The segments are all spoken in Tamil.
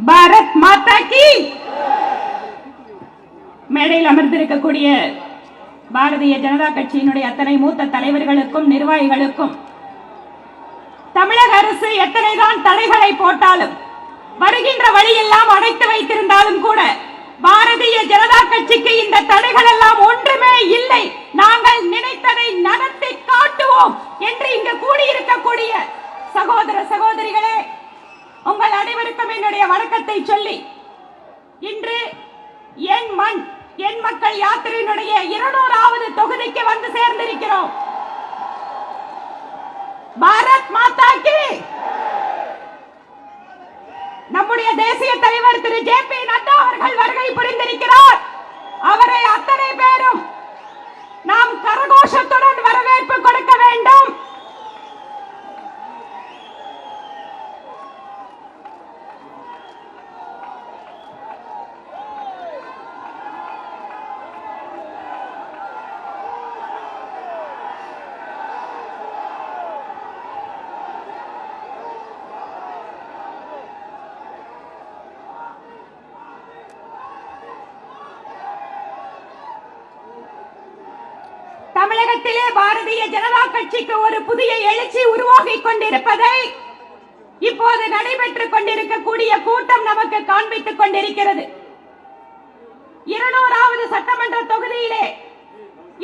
பாரத் மாதா கி. மேடையில் அமர்ந்திருக்கக்கூடிய பாரதிய ஜனதா கட்சியினுடைய அத்தனை மூத்த தலைவர்களுக்கும் நிர்வாகிகளுக்கும், தமிழக அரசு எத்தனைதான் தடைகளை போட்டாலும், வருகின்ற வழியெல்லாம் அடைத்து வைத்திருந்தாலும் கூட பாரதிய ஜனதா கட்சிக்கு இந்த தடைகள் எல்லாம் ஒன்றுமே இல்லை, நாங்கள் நினைத்ததை நடத்தி காட்டுவோம் என்று இங்கு கூடியிருக்கக்கூடிய சகோதர சகோதரிகளே, உங்கள் அனைவருக்கும் என்னுடைய வணக்கத்தை சொல்லி, இன்று என் மண் என் மக்கள் யாத்திரையினுடைய 200வது தொகுதிக்கு வந்து சேர்ந்திருக்கிறோம். பாரத் மாதா கி. நம்முடைய தேசிய தலைவர் திரு ஜே.பி. நட்டா அவர்கள் வருகை புரிந்திருக்கிறார். அவரை அத்தனை பேரும் நாம் கரகோஷத்துடன் வரவேற்பு கொடுக்க வேண்டும். தமிழகத்திலே பாரதிய ஜனதா கட்சிக்கு ஒரு புதிய எழுச்சி உருவாகிக் கொண்டிருப்பதை இப்போது நடைபெற்றுக் கொண்டிருக்கக்கூடிய கூட்டம் நமக்கு காண்பித்துக் கொண்டிருக்கிறது. 200வது சட்டமன்ற தொகுதியிலே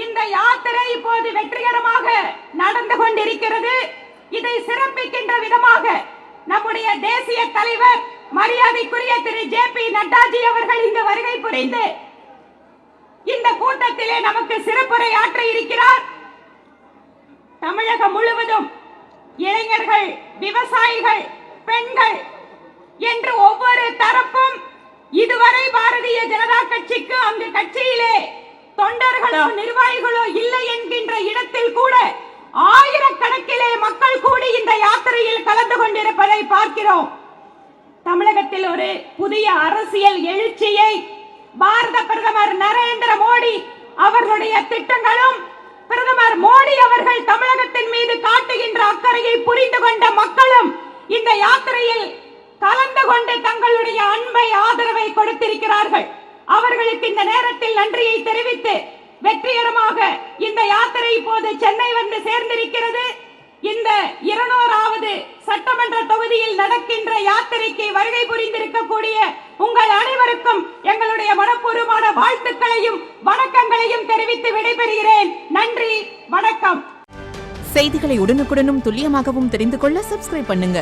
இந்த யாத்திரை இப்போது வெற்றிகரமாக நடந்து கொண்டிருக்கிறது. இதை சிறப்பிக்கின்ற விதமாக நம்முடைய தேசிய தலைவர் மரியாதைக்குரிய திரு ஜே.பி. நட்டாஜி அவர்கள் இங்கு வருகை புரிந்து இந்த கூட்டத்திலே நமக்கு சிறப்புரை ஆற்ற இருக்கிறார். தமிழகம் முழுவதும் இளைஞர்கள், விவசாயிகள், பெண்கள் என்று ஒவ்வொரு தரப்பும் இதுவரை பாரதிய ஜனதா கட்சிக்கு அங்கு கட்சியிலே தொண்டர்களோ நிர்வாகிகளோ இல்லை என்கின்ற இடத்தில் கூட ஆயிரக்கணக்கிலே மக்கள் கூடி இந்த யாத்திரையில் கலந்து கொண்டிருப்பதை பார்க்கிறோம். தமிழகத்தில் ஒரு புதிய அரசியல் எழுச்சியை பாரத பிரதமர் நரேந்திர மோடி அவர்களுடைய திட்டங்களும், பிரதமர் மோடி அவர்கள் தமிழகத்தின் மீது காட்டுகின்ற அக்கறையை புரிந்து கொண்ட மக்களும் இந்த யாத்திரையில் கலந்து கொண்டு தங்களுடைய அன்பை ஆதரவை கொடுத்திருக்கிறார்கள். அவர்களுக்கு இந்த நேரத்தில் நன்றியை தெரிவித்து, வெற்றிகரமாக இந்த யாத்திரை இப்போது சென்னை வந்து சேர்ந்திருக்கிறது. இந்த 200வது சட்டமன்ற தொகுதியில் நடக்கின்ற யாத்திரைக்கு வருகை புரிந்திருக்கக்கூடிய உங்கள் அனைவருக்கும் எங்களுடைய மனப்பூர்வமான வாழ்த்துக்களையும் வணக்கங்களையும் தெரிவித்து விடைபெறுகிறேன். நன்றி, வணக்கம். செய்திகளை உடனுக்குடனும் துல்லியமாகவும் தெரிந்து கொள்ள சப்ஸ்கிரைப் பண்ணுங்க.